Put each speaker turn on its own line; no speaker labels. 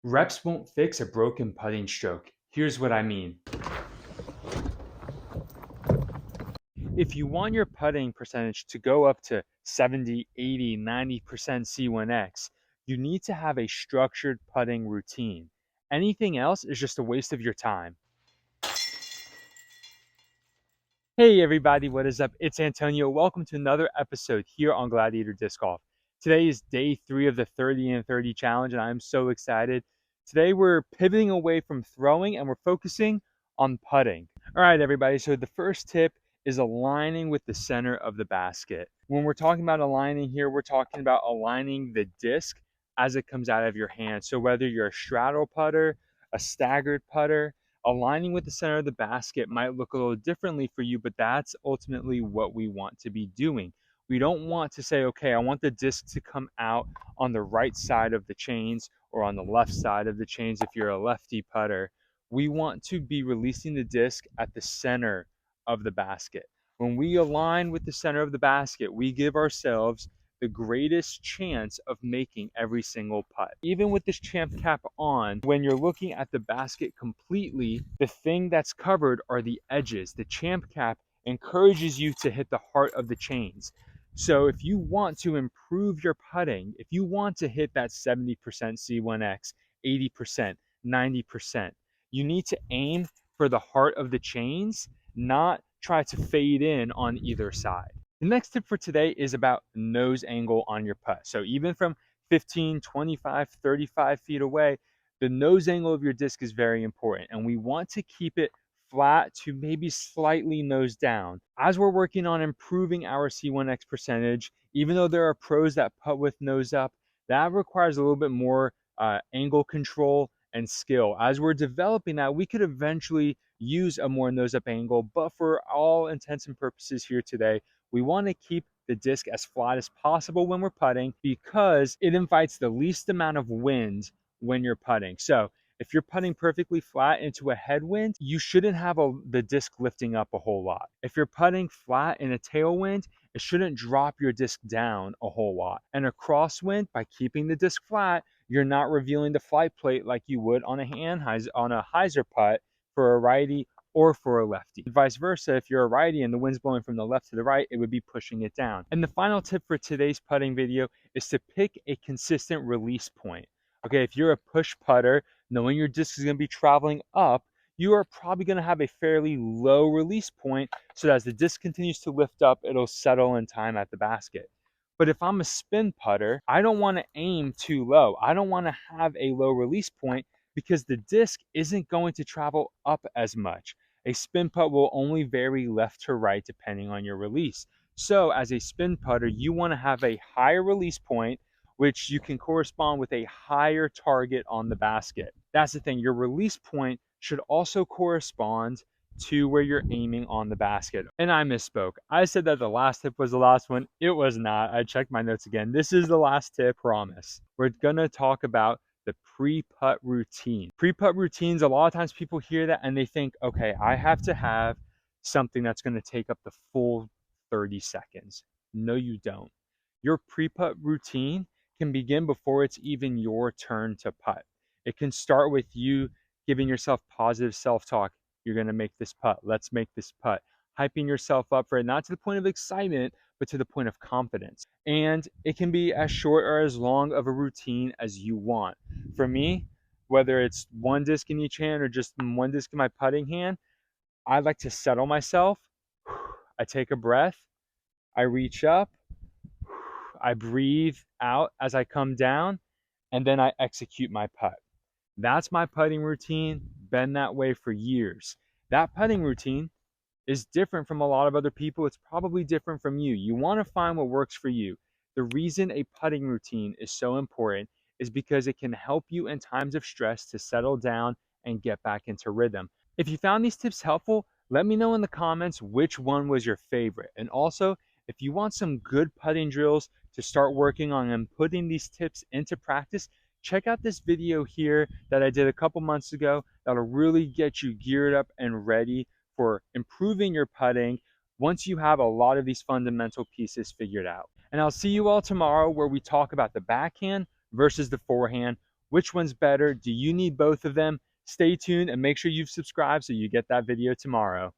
Reps won't fix a broken putting stroke. Here's what I mean. If you want your putting percentage to go up to 70, 80, 90% C1X, you need to have a structured putting routine. Anything else is just a waste of your time. Hey everybody, what is up? It's Antonio. Welcome to another episode here on Gladiator Disc Golf. Today is day 3 of the 30 and 30 challenge, and I'm so excited. Today we're pivoting away from throwing and we're focusing on putting. All right, everybody. So the first tip is aligning with the center of the basket. When we're talking about aligning here, we're talking about aligning the disc as it comes out of your hand. So whether you're a straddle putter, a staggered putter, aligning with the center of the basket might look a little differently for you, but that's ultimately what we want to be doing. We don't want to say, okay, I want the disc to come out on the right side of the chains or on the left side of the chains if you're a lefty putter. We want to be releasing the disc at the center of the basket. When we align with the center of the basket, we give ourselves the greatest chance of making every single putt. Even with this champ cap on, when you're looking at the basket completely, the thing that's covered are the edges. The champ cap encourages you to hit the heart of the chains. So if you want to improve your putting, if you want to hit that 70% C1X, 80%, 90%, you need to aim for the heart of the chains, not try to fade in on either side. The next tip for today is about nose angle on your putt. So even from 15, 25, 35 feet away, the nose angle of your disc is very important. And we want to keep it flat to maybe slightly nose down. As we're working on improving our C1X percentage, even though there are pros that putt with nose up, that requires a little bit more angle control and skill. As we're developing that, we could eventually use a more nose up angle, but for all intents and purposes here today, we want to keep the disc as flat as possible when we're putting because it invites the least amount of wind when you're putting. So if you're putting perfectly flat into a headwind, you shouldn't have the disc lifting up a whole lot. If you're putting flat in a tailwind, it shouldn't drop your disc down a whole lot. And a crosswind, by keeping the disc flat, you're not revealing the flight plate like you would on a hyzer putt for a righty or for a lefty. Vice versa, if you're a righty and the wind's blowing from the left to the right, it would be pushing it down. And the final tip for today's putting video is to pick a consistent release point. Okay, if you're a push putter, knowing your disc is going to be traveling up, you are probably going to have a fairly low release point, so that as the disc continues to lift up, it'll settle in time at the basket. But if I'm a spin putter, I don't want to aim too low. I don't want to have a low release point because the disc isn't going to travel up as much. A spin putt will only vary left to right depending on your release. So as a spin putter, you want to have a higher release point, which you can correspond with a higher target on the basket. That's the thing. Your release point should also correspond to where you're aiming on the basket. And I misspoke. I said that the last tip was the last one. It was not. I checked my notes again. This is the last tip, promise. We're going to talk about the pre-putt routine. Pre-putt routines, a lot of times people hear that and they think, okay, I have to have something that's going to take up the full 30 seconds. No, you don't. Your pre-putt routine can begin before it's even your turn to putt. It can start with you giving yourself positive self-talk. You're going to make this putt. Let's make this putt. Hyping yourself up for it, not to the point of excitement, but to the point of confidence. And it can be as short or as long of a routine as you want. For me, whether it's one disc in each hand or just one disc in my putting hand, I like to settle myself. I take a breath. I reach up. I breathe out as I come down, and then I execute my putt. That's my putting routine. Been that way for years. That putting routine is different from a lot of other people. It's probably different from you. You want to find what works for you. The reason a putting routine is so important is because it can help you in times of stress to settle down and get back into rhythm. If you found these tips helpful, let me know in the comments which one was your favorite. And also, if you want some good putting drills to start working on and putting these tips into practice, check out this video here that I did a couple months ago that'll really get you geared up and ready for improving your putting once you have a lot of these fundamental pieces figured out. And I'll see you all tomorrow where we talk about the backhand versus the forehand, Which one's better? Do you need both of them? Stay tuned and make sure you've subscribed so you get that video tomorrow.